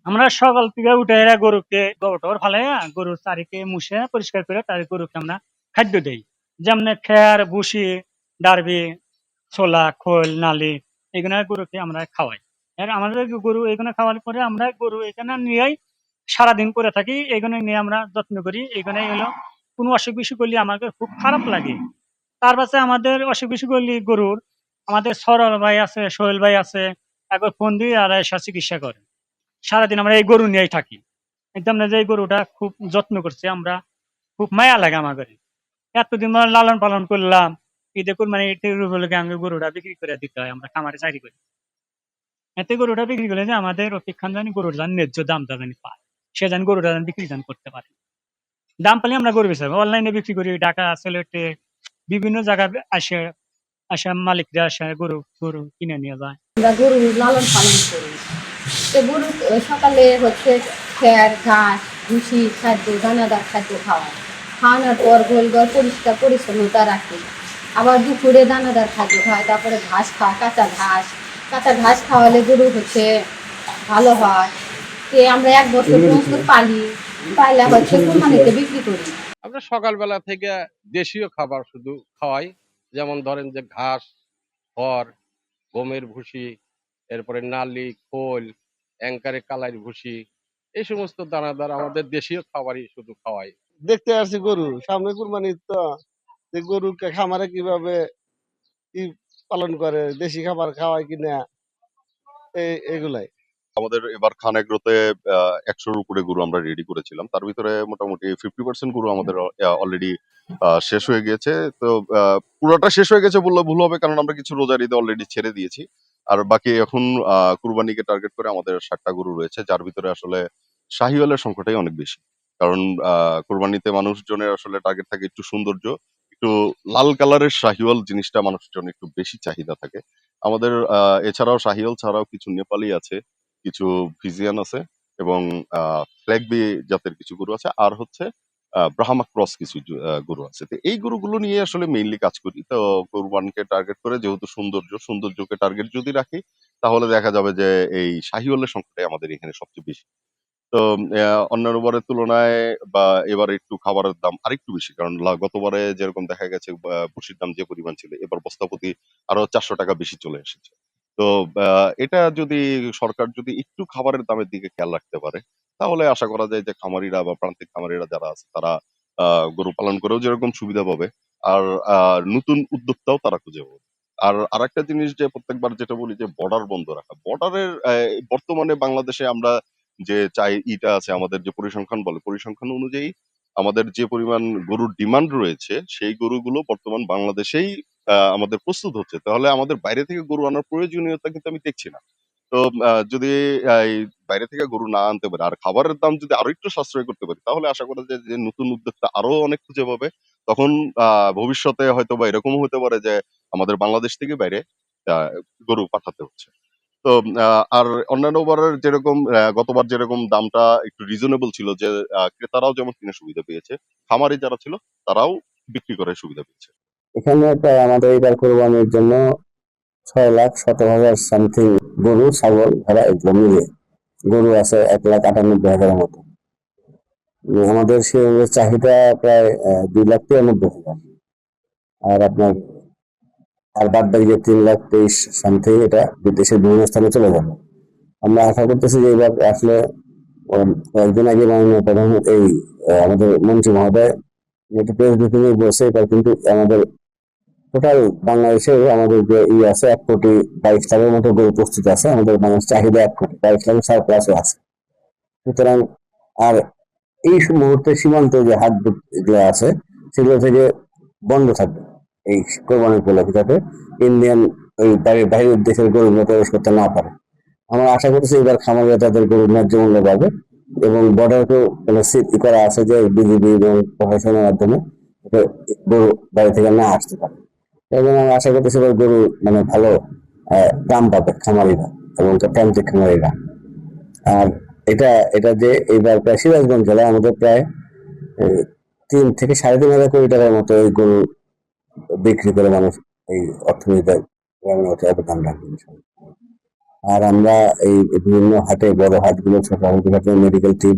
আমরা সকাল থেকে উঠে গরুকে গোবর ফালাই গরুর চারিকে মুছে পরিষ্কার করে তার গরুকে আমরা খাদ্য দেই, যেমন খেয়ার ভুসি ডারবি ছোলা খোল নালি এগুলো গরুকে আমরা খাওয়াই। আর আমাদের গরু এগুলো খাওয়ার পরে আমরা গরু এখানে নিয়েই সারাদিন করে থাকি, এগুলো নিয়ে আমরা যত্ন করি। এখানে হলো কোনো অসুখ বিসুখ করলে আমাদের খুব খারাপ লাগে। তার পাশে আমাদের অসুখ বিসুখ করলে গরুর আমাদের সরল ভাই আছে, সোহেল ভাই আছে, একবার ফোন দিয়ে আর এসে চিকিৎসা করে। সারাদিন আমরা এই গরু নিয়েই থাকি। একদম না যে এই গরুটা খুব যত্ন করছে আমরা, খুব মায়া লাগে আমাদের। এতদিন ধরে লালন পালন করলাম, ঈদে কোরবানি উপলক্ষে আমি গরুটা বিক্রি করে দিতে হয়, আমরা খামারে চাকরি করি। এতে গরুটা বিক্রি করলে যে আমাদের অপেক্ষা জানি গরুর জানি ন্যায্য দামটা জানি পায়, সে জানি গরুটা জানি বিক্রি জানি করতে পারে। দাম পেলে আমরা গরু বেচা অনলাইনে বিক্রি করি, ঢাকা সিলেটে বিভিন্ন জায়গায় আসে আসে মালিকরা আসে গরু গরু কিনে নিয়ে যায়। আমরা গরু লালন পালন করি। তো গরু সকালে হচ্ছে খের ঘাস ভুসি খাদ্য দানাদার খাদ্য খাওয়ানোর পর গোলঘর পরিষ্কার পরিচ্ছন্নতা রাখি। আবার দুপুরে দানাদার খাদ্য খাওয়াই, তারপরে ঘাস খাওয়া কাঁচা ঘাস খাওয়ালে গরু হচ্ছে ভালো হয়। আমরা 1 বছর পর্যন্ত পাইলে হচ্ছে কোরবানিতে বিক্রি করি। আমরা সকালবেলা থেকে দেশীয় খাবার শুধু খাওয়াই, যেমন ধরেন যে ঘাস, খড়, গমের ভুসি, এরপরে নালি খোল, অ্যাঙ্কারে কালাই ভুসি, এই সমস্ত দানাদার আমাদের দেশীয় খাবারই শুধু খাওয়াই। দেখতে আসছি গরু সামনে কুরবানি, তো যে গরুকে খামারে কিভাবে কি পালন করে, দেশি খাবার খাওয়ায় কিনা, এগুলাই। আমাদের এবার খান এগ্রোতে 100-র উপরে গরু আমরা রেডি করেছিলাম। তার ভিতরে মোটামুটি 50% গরু আমাদের অলরেডি শেষ হয়ে গিয়েছে। তো পুরোটা শেষ হয়ে গেছে বললে ভুল হবে, কারণ আমরা কিছু রোজার ঈদে অলরেডি ছেড়ে দিয়েছি। আর বাকি এখন কুরবানিকে টার্গেট করে আমাদের 60টা গরু রয়েছে, যার ভিতরে আসলে শাহিওয়ালের সংখ্যাটাই অনেক বেশি। কারণ কুরবানিতে মানুষজনের আসলে টার্গেট থাকে একটু সৌন্দর্য, একটু লাল কালারের শাহিওয়াল জিনিসটা মানুষের জন্য একটু বেশি চাহিদা থাকে। আমাদের এছাড়াও শাহিওয়াল ছাড়াও কিছু নেপালি আছে, কিছু ফিজিয়ান আছে, এবং ফ্ল্যাগবি জাতের কিছু গরু আছে, আর হচ্ছে ব্রাহ্মা ক্রস কিছু গরু আছে। তো এই গরুগুলো নিয়ে আসলে মেইনলি কাজ করি। তো কোরবানকে টার্গেট করে, যেহেতু সৌন্দর্যকে টার্গেট যদি রাখি, তাহলে দেখা যাবে যে এই শাহিওয়ালের সংখ্যাটাই আমাদের এখানে সবচেয়ে বেশি। তো অন্যান্য বারের তুলনায় বা এবার একটু খাবারের দাম আরেকটু বেশি, কারণ গতবারে যেরকম দেখা গেছে ভুসির দাম যে পরিমাণ ছিল, এবার বস্তাপ্রতি আরো 400 টাকা বেশি চলে এসেছে। তো এটা যদি সরকার যদি একটু খাবারের দামের দিকে খেয়াল রাখতে পারে, তাহলে আশা করা যায় যে খামারিরা বা প্রান্তিক খামারিরা যারা আছে তারা গরু পালন করেও যেরকম সুবিধা পাবে, আর নতুন উদ্যোক্তাও তারা খুঁজে পাবে। আর আরেকটা জিনিস যে প্রত্যেকবার যেটা বলি যে বর্ডার বন্ধ রাখা, বর্ডারের বর্তমানে বাংলাদেশে আমরা যে চাই ইটা আছে, আমাদের যে পরিসংখ্যান বলে, পরিসংখ্যান অনুযায়ী আমাদের যে পরিমাণ গরুর ডিমান্ড রয়েছে, সেই গরুগুলো বর্তমান বাংলাদেশেই আমাদের প্রস্তুত হচ্ছে। তাহলে আমাদের বাইরে থেকে গরু আনার প্রয়োজনীয়তা কিন্তু আমি দেখছি না। তো যদি এই বাইরে থেকে গরু না আনতে পারে আর খাবারের দাম যদি আরো একটু সাশ্রয় করতে পারি, তাহলে আশা করা যায় যে নতুন উদ্যোক্তা আরো অনেক খুঁজে পাবে। তখন ভবিষ্যতে হয়তোবা এরকমও হতে পারে যে আমাদের বাংলাদেশ থেকে বাইরে গরু পাঠাতে হচ্ছে। তো আর অন্যান্য বারের যেরকম গতবার যেরকম দামটা একটু রিজনেবল ছিল, যে ক্রেতারাও যেমন কিনে সুবিধা পেয়েছে, খামারি যারা ছিল তারাও বিক্রি করে সুবিধা পেয়েছে। এখানে প্রায় আমাদের এবার কোরবানির জন্য 6,17,000 সামথিং গরু ছাগল ভেড়া এগুলো মিলিয়ে গরু আছে 1,98,000 মতো। আমাদের সে চাহিদা প্রায় 2,93,000। আর আপনার আর বাদ বাকি যে 3,23,000 সামথিং এটা বিদেশের বিভিন্ন স্থানে চলে যাবে। আমরা আশা করতেছি যে এবার আসলে কয়েকদিন আগে মাননীয় প্রধানমন্ত্রী আমাদের মন্ত্রী মহোদয় যেটা প্রেস ব্রিফিং এ বলছে, এটা কিন্তু আমাদের টোটাল বাংলাদেশে আমাদের যে আছে 1,22,00,000 মতো গরু প্রস্তুত আছে। আমাদের বাংলাদেশ চাহিদা 1,22,00,000 সারপ্লাসও আছে। সুতরাং আর এই মুহূর্তে সীমান্ত যে হাট যেগুলো আছে সেগুলো থেকে বন্ধ থাকবে এই কোরবানি উপলক্ষে, যাতে ইন্ডিয়ান ওই বাইরের দেশের গরুগুলো প্রবেশ করতে না পারে। আমরা আশা করতেছি এবার খামারিরা তাদের গরু ন্যায্য মূল্য পাবে, এবং বর্ডারকেও করা আছে যে বিজিবি এবং প্রশাসনের মাধ্যমে গরু বাইরে থেকে না আসতে পারে। এবং আমি আশা করতেছি এবার গরু মানে ভালো দাম পাবে খামারিরা এবং প্রান্তিক খামারিরা। আর এটা এটা যে এইবার প্রায় সিরাজগঞ্জ জেলায় আমাদের প্রায় 3 থেকে 3,500 কোটি টাকার মতো এই গরু বিক্রি করে মানুষ এই অর্থনীতিতে অবদান রাখবে। আর আমরা এই বিভিন্ন হাটে, বড় হাটগুলো, ছোট হাটগুলোতে মেডিকেল টিম,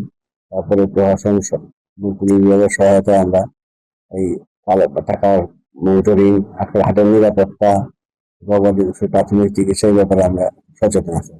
তারপরে প্রশাসন, পুলিশ বিভাগের সহায়তায় আমরা এই টাকার মনিটরিং, হাটের নিরাপত্তা, গবাদি পশুর প্রাথমিক চিকিৎসার ব্যাপারে আমরা সচেতন আছি।